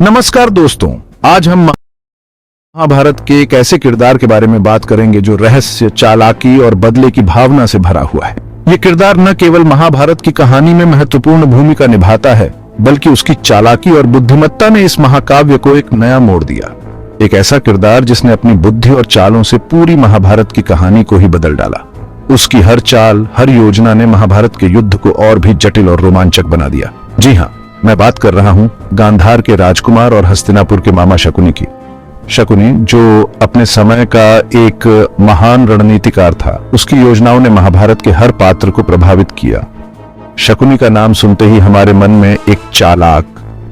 नमस्कार दोस्तों, आज हम महाभारत के एक ऐसे किरदार के बारे में बात करेंगे जो रहस्य, चालाकी और बदले की भावना से भरा हुआ है। ये किरदार न केवल महाभारत की कहानी में महत्वपूर्ण भूमिका निभाता है, बल्कि उसकी चालाकी और बुद्धिमत्ता ने इस महाकाव्य को एक नया मोड़ दिया। एक ऐसा किरदार जिसने अपनी बुद्धि और चालों से पूरी महाभारत की कहानी को ही बदल डाला। उसकी हर चाल, हर योजना ने महाभारत के युद्ध को और भी जटिल और रोमांचक बना दिया। जी हाँ, मैं बात कर रहा हूं गांधार के राजकुमार और हस्तिनापुर के मामा शकुनी की। शकुनी, जो अपने समय का एक महान रणनीतिकार था, उसकी योजनाओं ने महाभारत के हर पात्र को प्रभावित किया। शकुनी का नाम सुनते ही हमारे मन में एक चालाक,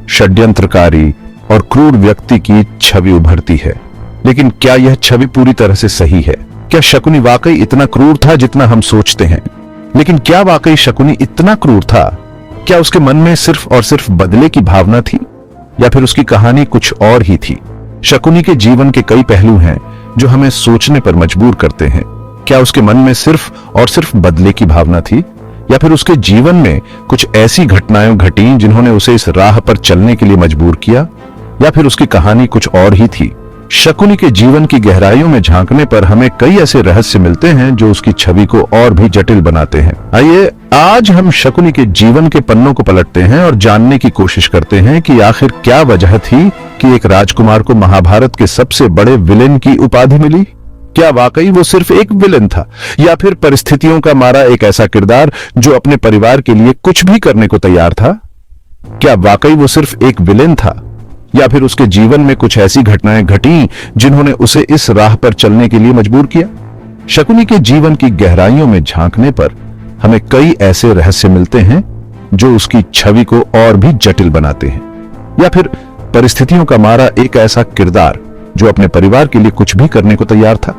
षड्यंत्रकारी और क्रूर व्यक्ति की छवि उभरती है। लेकिन क्या यह छवि पूरी तरह से सही है? क्या शकुनी वाकई इतना क्रूर था जितना हम सोचते हैं? लेकिन क्या वाकई शकुनी इतना क्रूर था? क्या उसके मन में सिर्फ और सिर्फ बदले की भावना थी, या फिर उसकी कहानी कुछ और ही थी? शकुनी के जीवन के कई पहलू हैं जो हमें सोचने पर मजबूर करते हैं। क्या उसके मन में सिर्फ और सिर्फ बदले की भावना थी, या फिर उसके जीवन में कुछ ऐसी घटनाएं घटी जिन्होंने उसे इस राह पर चलने के लिए मजबूर किया, या फिर उसकी कहानी कुछ और ही थी? शकुनी के जीवन की गहराइयों में झांकने पर हमें कई ऐसे रहस्य मिलते हैं जो उसकी छवि को और भी जटिल बनाते हैं। आइए आज हम शकुनी के जीवन के पन्नों को पलटते हैं और जानने की कोशिश करते हैं कि आखिर क्या वजह थी कि एक राजकुमार को महाभारत के सबसे बड़े विलेन की उपाधि मिली। क्या वाकई वो सिर्फ एक विलेन था, या फिर परिस्थितियों का मारा एक ऐसा किरदार जो अपने परिवार के लिए कुछ भी करने को तैयार था? क्या वाकई वो सिर्फ एक विलेन था, या फिर उसके जीवन में कुछ ऐसी घटनाएं घटी जिन्होंने उसे इस राह पर चलने के लिए मजबूर किया? शकुनी के जीवन की गहराइयों में झांकने पर हमें कई ऐसे रहस्य मिलते हैं जो उसकी छवि को और भी जटिल बनाते हैं। या फिर परिस्थितियों का मारा एक ऐसा किरदार जो अपने परिवार के लिए कुछ भी करने को तैयार था।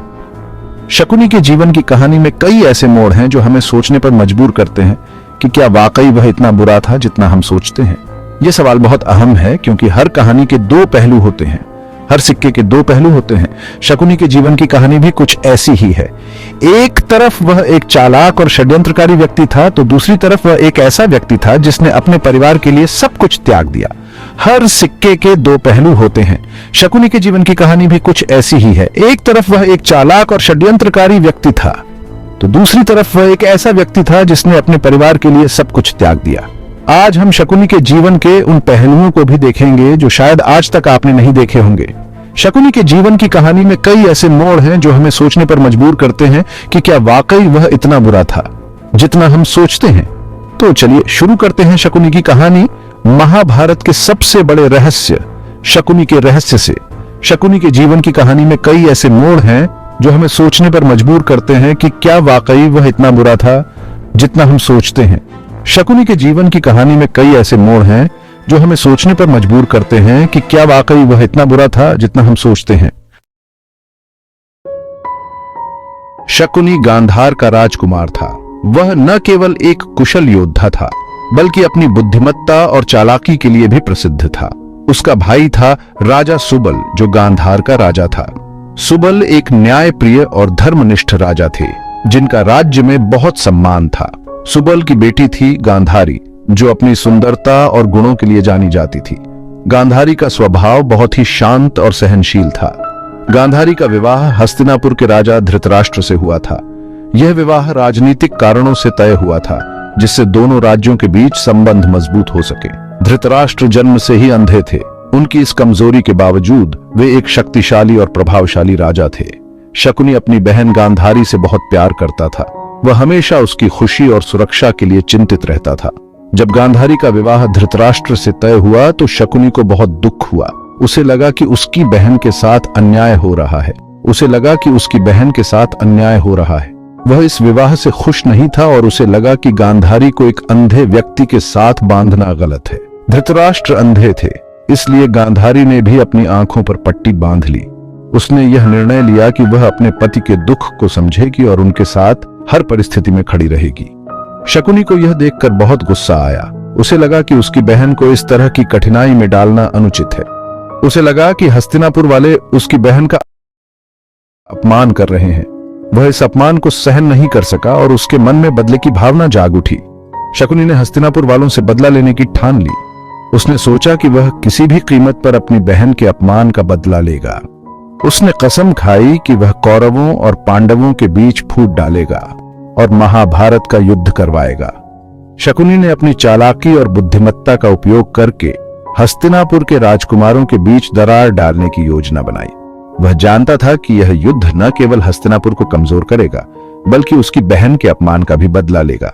शकुनी के जीवन की कहानी में कई ऐसे मोड़ हैं जो हमें सोचने पर मजबूर करते हैं कि क्या वाकई वह इतना बुरा था जितना हम सोचते हैं। यह सवाल बहुत अहम है, क्योंकि हर कहानी के दो पहलू होते हैं, हर सिक्के के दो पहलू होते हैं। शकुनी के जीवन की कहानी भी कुछ ऐसी ही है। एक तरफ वह एक चालाक और षड्यंत्रकारी व्यक्ति था, तो दूसरी तरफ वह एक ऐसा व्यक्ति था जिसने अपने परिवार के लिए सब कुछ त्याग दिया। हर सिक्के के दो पहलू होते हैं। शकुनी के जीवन की कहानी भी कुछ ऐसी ही है। एक तरफ वह एक चालाक और षड्यंत्रकारी व्यक्ति था, तो दूसरी तरफ वह एक ऐसा व्यक्ति था जिसने अपने परिवार के लिए सब कुछ त्याग दिया। आज हम शकुनी के जीवन के उन पहलुओं को भी देखेंगे जो शायद आज तक आपने नहीं देखे होंगे। शकुनी के जीवन की कहानी में कई ऐसे मोड़ हैं जो हमें सोचने पर मजबूर करते हैं कि क्या वाकई वह इतना बुरा था जितना हम सोचते हैं। तो चलिए शुरू करते हैं शकुनी की कहानी, महाभारत के सबसे बड़े रहस्य, शकुनी के रहस्य से। शकुनी के जीवन की कहानी में कई ऐसे मोड़ हैं जो हमें सोचने पर मजबूर करते हैं कि क्या वाकई वह इतना बुरा था जितना हम सोचते हैं। शकुनी के जीवन की कहानी में कई ऐसे मोड़ हैं जो हमें सोचने पर मजबूर करते हैं कि क्या वाकई वह इतना बुरा था जितना हम सोचते हैं। शकुनी गांधार का राजकुमार था। वह न केवल एक कुशल योद्धा था, बल्कि अपनी बुद्धिमत्ता और चालाकी के लिए भी प्रसिद्ध था। उसका भाई था राजा सुबल, जो गांधार का राजा था। सुबल एक न्यायप्रिय और धर्मनिष्ठ राजा थे, जिनका राज्य में बहुत सम्मान था। सुबल की बेटी थी गांधारी, जो अपनी सुंदरता और गुणों के लिए जानी जाती थी। गांधारी का स्वभाव बहुत ही शांत और सहनशील था। गांधारी का विवाह हस्तिनापुर के राजा धृतराष्ट्र से हुआ था। यह विवाह राजनीतिक कारणों से तय हुआ था, जिससे दोनों राज्यों के बीच संबंध मजबूत हो सके। धृतराष्ट्र जन्म से ही अंधे थे। उनकी इस कमजोरी के बावजूद वे एक शक्तिशाली और प्रभावशाली राजा थे। शकुनी अपनी बहन गांधारी से बहुत प्यार करता था। वह हमेशा उसकी खुशी और सुरक्षा के लिए चिंतित रहता था। जब गांधारी का विवाह धृतराष्ट्र से तय हुआ तो शकुनी को बहुत दुख हुआ। उसे लगा कि उसकी बहन के साथ अन्याय हो रहा है। वह इस विवाह से खुश नहीं था और उसे लगा कि गांधारी को एक अंधे व्यक्ति के साथ बांधना गलत है। धृतराष्ट्र अंधे थे, इसलिए गांधारी ने भी अपनी आंखों पर पट्टी बांध ली। उसने यह निर्णय लिया कि वह अपने पति के दुख को समझेगी और उनके साथ हर परिस्थिति में खड़ी रहेगी। शकुनी को यह देखकर बहुत गुस्सा आया। उसे लगा कि उसकी बहन को इस तरह की कठिनाई में डालना अनुचित है। उसे लगा कि हस्तिनापुर वाले उसकी बहन का अपमान कर रहे हैं। वह इस अपमान को सहन नहीं कर सका और उसके मन में बदले की भावना जाग उठी। शकुनी ने हस्तिनापुर वालों से बदला लेने की ठान ली। उसने सोचा कि वह किसी भी कीमत पर अपनी बहन के अपमान का बदला लेगा। उसने कसम खाई कि वह कौरवों और पांडवों के बीच फूट डालेगा और महाभारत का युद्ध करवाएगा। शकुनी ने अपनी चालाकी और बुद्धिमत्ता का उपयोग करके हस्तिनापुर के राजकुमारों के बीच दरार डालने की योजना बनाई। वह जानता था कि यह युद्ध न केवल हस्तिनापुर को कमजोर करेगा, बल्कि उसकी बहन के अपमान का भी बदला लेगा।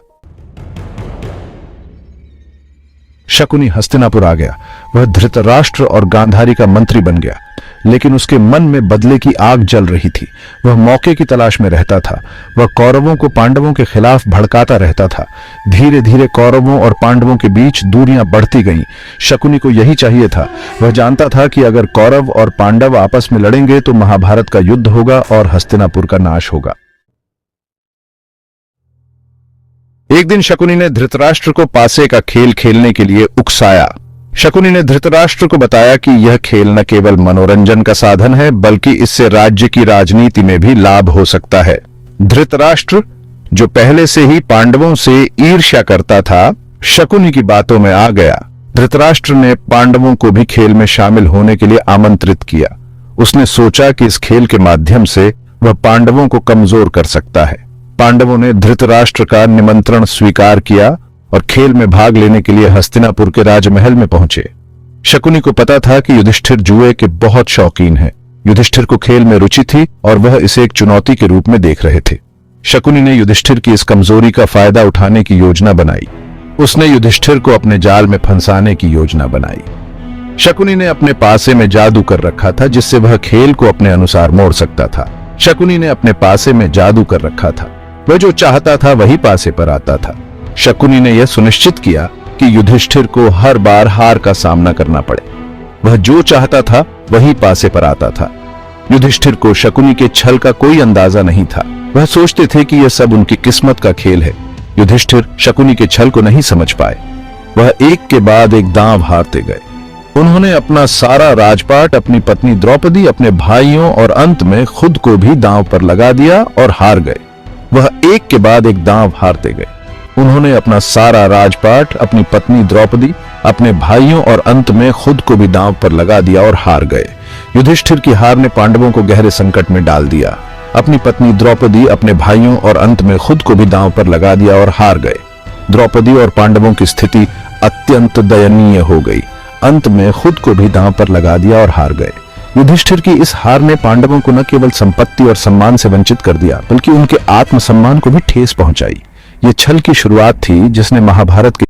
शकुनी हस्तिनापुर आ गया। वह धृतराष्ट्र और गांधारी का मंत्री बन गया, लेकिन उसके मन में बदले की आग जल रही थी। वह मौके की तलाश में रहता था। वह कौरवों को पांडवों के खिलाफ भड़काता रहता था। धीरे धीरे कौरवों और पांडवों के बीच दूरियां बढ़ती गईं। शकुनी को यही चाहिए था। वह जानता था कि अगर कौरव और पांडव आपस में लड़ेंगे तो महाभारत का युद्ध होगा और हस्तिनापुर का नाश होगा। एक दिन शकुनी ने धृतराष्ट्र को पासे का खेल खेलने के लिए उकसाया। शकुनी ने धृतराष्ट्र को बताया कि यह खेल न केवल मनोरंजन का साधन है, बल्कि इससे राज्य की राजनीति में भी लाभ हो सकता है। धृतराष्ट्र, जो पहले से ही पांडवों से ईर्ष्या करता था, शकुनी की बातों में आ गया। धृतराष्ट्र ने पांडवों को भी खेल में शामिल होने के लिए आमंत्रित किया। उसने सोचा कि इस खेल के माध्यम से वह पांडवों को कमजोर कर सकता है। पांडवों ने धृतराष्ट्र का निमंत्रण स्वीकार किया और खेल में भाग लेने के लिए हस्तिनापुर के राजमहल में पहुंचे। शकुनी को पता था कि युधिष्ठिर जुए के बहुत शौकीन हैं। युधिष्ठिर को खेल में रुचि थी और वह इसे एक चुनौती के रूप में देख रहे थे। शकुनी ने युधिष्ठिर की इस कमजोरी का फायदा उठाने की योजना बनाई। उसने युधिष्ठिर को अपने जाल में फंसाने की योजना बनाई। शकुनी ने अपने पासे में जादू कर रखा था, जिससे वह खेल को अपने अनुसार मोड़ सकता था। शकुनी ने अपने पासे में जादू कर रखा था। वह जो चाहता था वही पासे पर आता था। शकुनी ने यह सुनिश्चित किया कि युधिष्ठिर को हर बार हार का सामना करना पड़े। वह जो चाहता था वही पासे पर आता था। युधिष्ठिर को शकुनी के छल का कोई अंदाजा नहीं था। वह सोचते थे कि यह सब उनकी किस्मत का खेल है। युधिष्ठिर शकुनी के छल को नहीं समझ पाए। वह एक के बाद एक दांव हारते गए। उन्होंने अपना सारा राजपाट, अपनी पत्नी द्रौपदी, अपने भाइयों और अंत में खुद को भी दांव पर लगा दिया और हार गए। वह एक के बाद एक दांव हारते गए। उन्होंने अपना सारा राजपाट, अपनी पत्नी द्रौपदी, अपने भाइयों और अंत में खुद को भी दांव पर लगा दिया और हार गए। युधिष्ठिर की हार ने पांडवों को गहरे संकट में डाल दिया। अपनी पत्नी द्रौपदी, अपने भाइयों और अंत में खुद को भी दांव पर लगा दिया और हार गए। द्रौपदी और पांडवों की स्थिति अत्यंत दयनीय हो गई। अंत में खुद को भी दांव पर लगा दिया और हार गए। युधिष्ठिर की इस हार ने पांडवों को न केवल संपत्ति और सम्मान से वंचित कर दिया, बल्कि उनके आत्मसम्मान को भी ठेस पहुंचाई। ये छल की शुरुआत थी जिसने महाभारत के